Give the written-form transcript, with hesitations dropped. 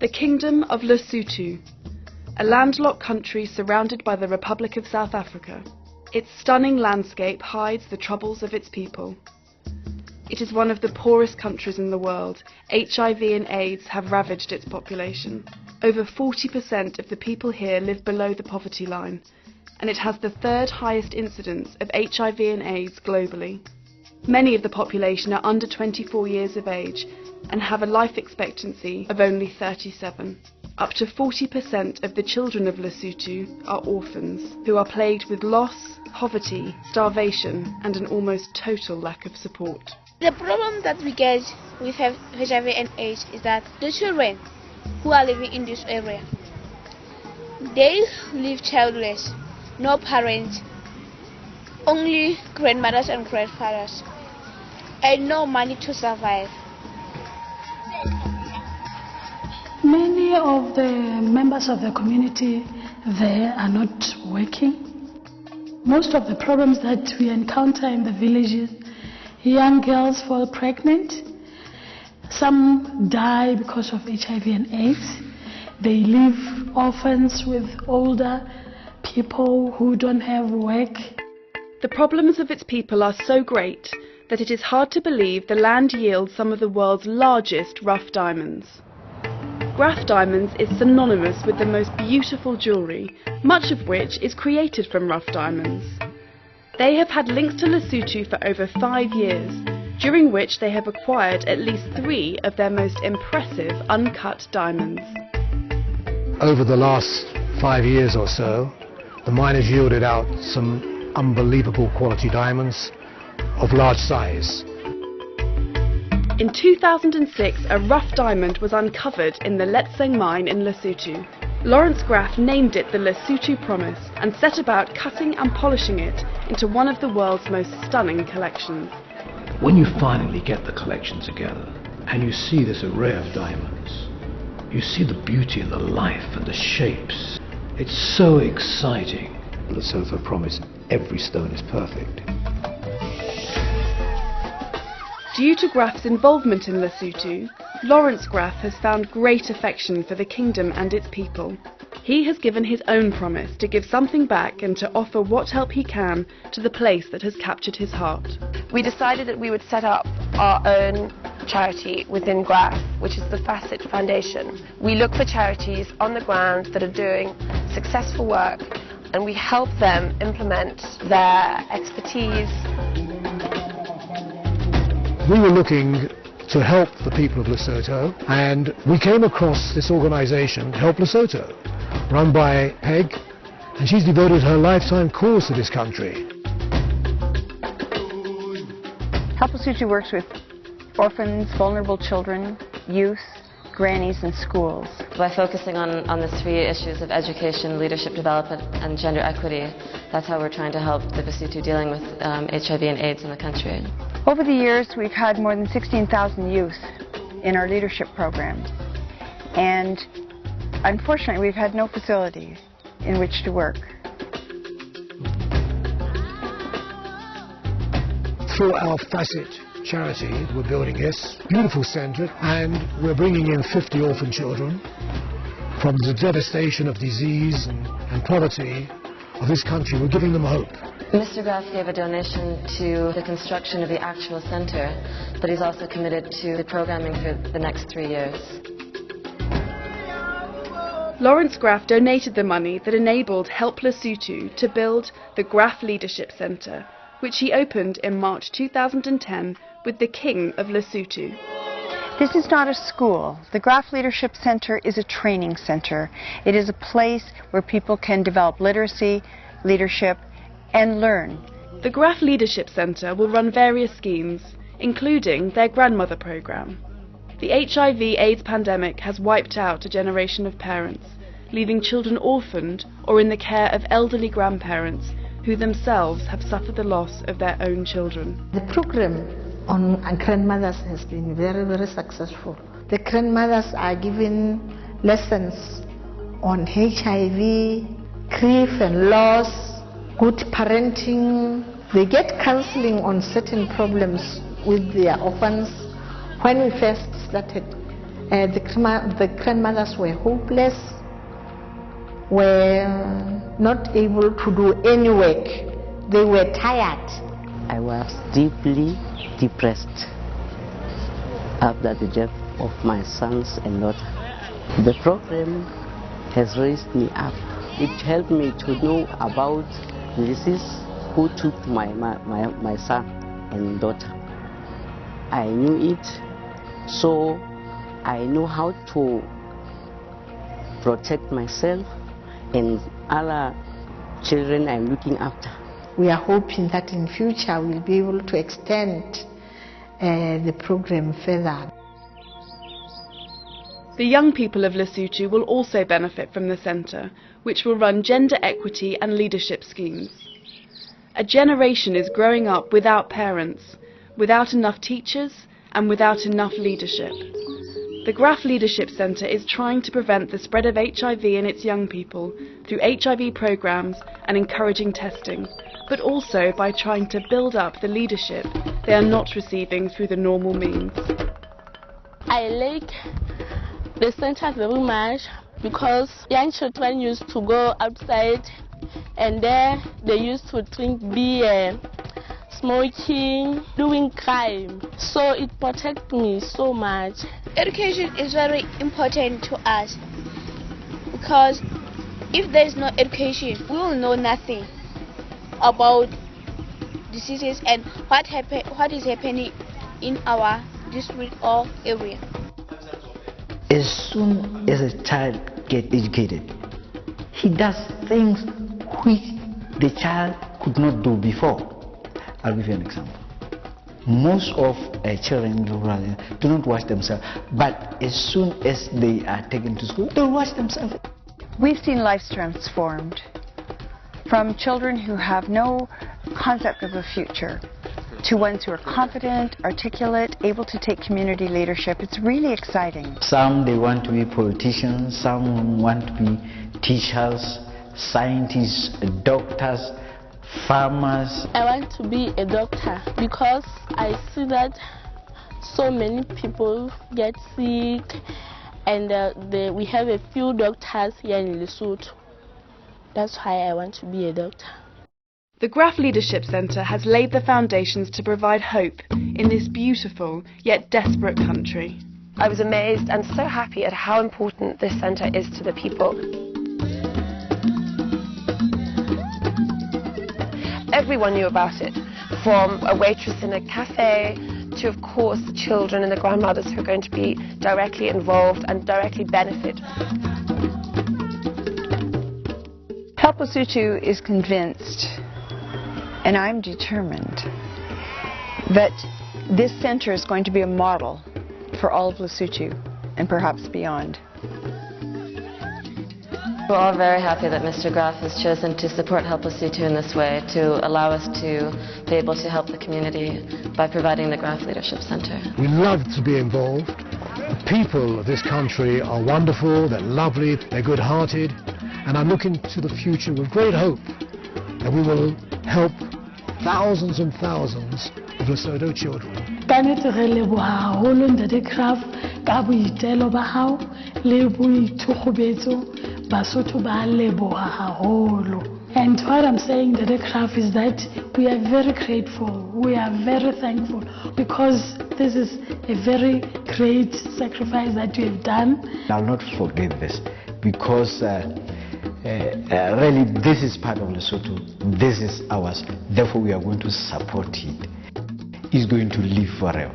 The Kingdom of Lesotho, a landlocked country surrounded by the Republic of South Africa. Its stunning landscape hides the troubles of its people. It is one of the poorest countries in the world. HIV and AIDS have ravaged its population. Over 40% of the people here live below the poverty line, and it has the third highest incidence of HIV and AIDS globally. Many of the population are under 24 years of age and have a life expectancy of only 37. Up to 40% of the children of Lesotho are orphans, who are plagued with loss, poverty, starvation, and an almost total lack of support. The problem that we get with HIV and AIDS is that the children who are living in this area, they live childless, no parents, only grandmothers and grandfathers, and no money to survive. Many of the members of the community there are not working. Most of the problems that we encounter in the villages, young girls fall pregnant, some die because of HIV and AIDS. They leave orphans with older people who don't have work. The problems of its people are so great that it is hard to believe the land yields some of the world's largest rough diamonds. GRAFF diamonds is synonymous with the most beautiful jewellery, much of which is created from rough diamonds. They have had links to Lesotho for over 5 years, during which they have acquired at least 3 of their most impressive uncut diamonds. Over the last 5 years or so, the mine has yielded out some unbelievable quality diamonds of large size. In 2006, a rough diamond was uncovered in the Letseng mine in Lesotho. Lawrence Graff named it the Lesotho Promise and set about cutting and polishing it into one of the world's most stunning collections. When you finally get the collection together and you see this array of diamonds, you see the beauty and the life and the shapes. It's so exciting. Lesotho Promise, every stone is perfect. Due to Graff's involvement in Lesotho, Lawrence Graff has found great affection for the kingdom and its people. He has given his own promise to give something back and to offer what help he can to the place that has captured his heart. We decided that we would set up our own charity within GRAFF, which is the Facet Foundation. We look for charities on the ground that are doing successful work, and we help them implement their expertise. We were looking to help the people of Lesotho, and we came across this organisation, Help Lesotho, run by Peg, and she's devoted her lifetime cause to this country. Help Lesotho works with orphans, vulnerable children, youth, grannies and schools. By focusing on the 3 issues of education, leadership development and gender equity, that's how we're trying to help the Lesotho dealing with HIV and AIDS in the country. Over the years, we've had more than 16,000 youth in our leadership program, and unfortunately we've had no facilities in which to work. Through our Facet charity, we're building this beautiful centre, and we're bringing in 50 orphan children from the devastation of disease and poverty of this country. We're giving them hope. Mr. Graff gave a donation to the construction of the actual centre, but he's also committed to the programming for the next 3 years. Lawrence Graff donated the money that enabled Help Lesotho to build the GRAFF Leadership Centre, which he opened in March 2010 with the King of Lesotho. This is not a school. The GRAFF Leadership Centre is a training centre. It is a place where people can develop literacy, leadership, and learn. The GRAFF Leadership Centre will run various schemes, including their grandmother programme. The HIV/AIDS pandemic has wiped out a generation of parents, leaving children orphaned or in the care of elderly grandparents who themselves have suffered the loss of their own children. The program on grandmothers has been very, very successful. The grandmothers are given lessons on HIV, grief and loss, good parenting. They get counseling on certain problems with their orphans. When we first started The grandmothers were hopeless, were not able to do any work. They were tired. I was deeply depressed after the death of my sons and daughter. The program has raised me up. It helped me to know about disease who took my son and daughter. I knew it, so I know how to protect myself and other children I'm looking after. We are hoping that in future we'll be able to extend the program further. The young people of Lesotho will also benefit from the centre, which will run gender equity and leadership schemes. A generation is growing up without parents, without enough teachers and without enough leadership. The GRAFF Leadership Centre is trying to prevent the spread of HIV in its young people through HIV programmes and encouraging testing, but also by trying to build up the leadership they are not receiving through the normal means. I like the centre very much because young children used to go outside and there they used to drink beer, smoking, doing crime. So it protects me so much. Education is very important to us because if there is no education, we will know nothing about diseases and what is happening in our district or area. As soon as a child gets educated, he does things which the child could not do before. I'll give you an example. Most of children do not wash themselves, but as soon as they are taken to school, they'll wash themselves. We've seen lives transformed from children who have no concept of a future to ones who are confident, articulate, able to take community leadership. It's really exciting. Some they want to be politicians, some want to be teachers, scientists, doctors, farmers. I want to be a doctor because I see that so many people get sick and we have a few doctors here in Lesotho. That's why I want to be a doctor. The GRAFF Leadership Centre has laid the foundations to provide hope in this beautiful yet desperate country. I was amazed and so happy at how important this centre is to the people. Everyone knew about it, from a waitress in a cafe to, of course, the children and the grandmothers who are going to be directly involved and directly benefit. Help Lesotho is convinced, and I'm determined, that this centre is going to be a model for all of Lesotho and perhaps beyond. We're all very happy that Mr. Graff has chosen to support Help Lesotho in this way, to allow us to be able to help the community by providing the GRAFF Leadership Centre. We love to be involved. The people of this country are wonderful, they're lovely, they're good-hearted, and I'm looking to the future with great hope that we will help thousands and thousands of Lesotho children. And what I'm saying to the GRAFF is that we are very grateful, we are very thankful, because this is a very great sacrifice that you have done. I'll not forget this, because really this is part of Lesotho, this is ours, therefore we are going to support it. It's going to live forever.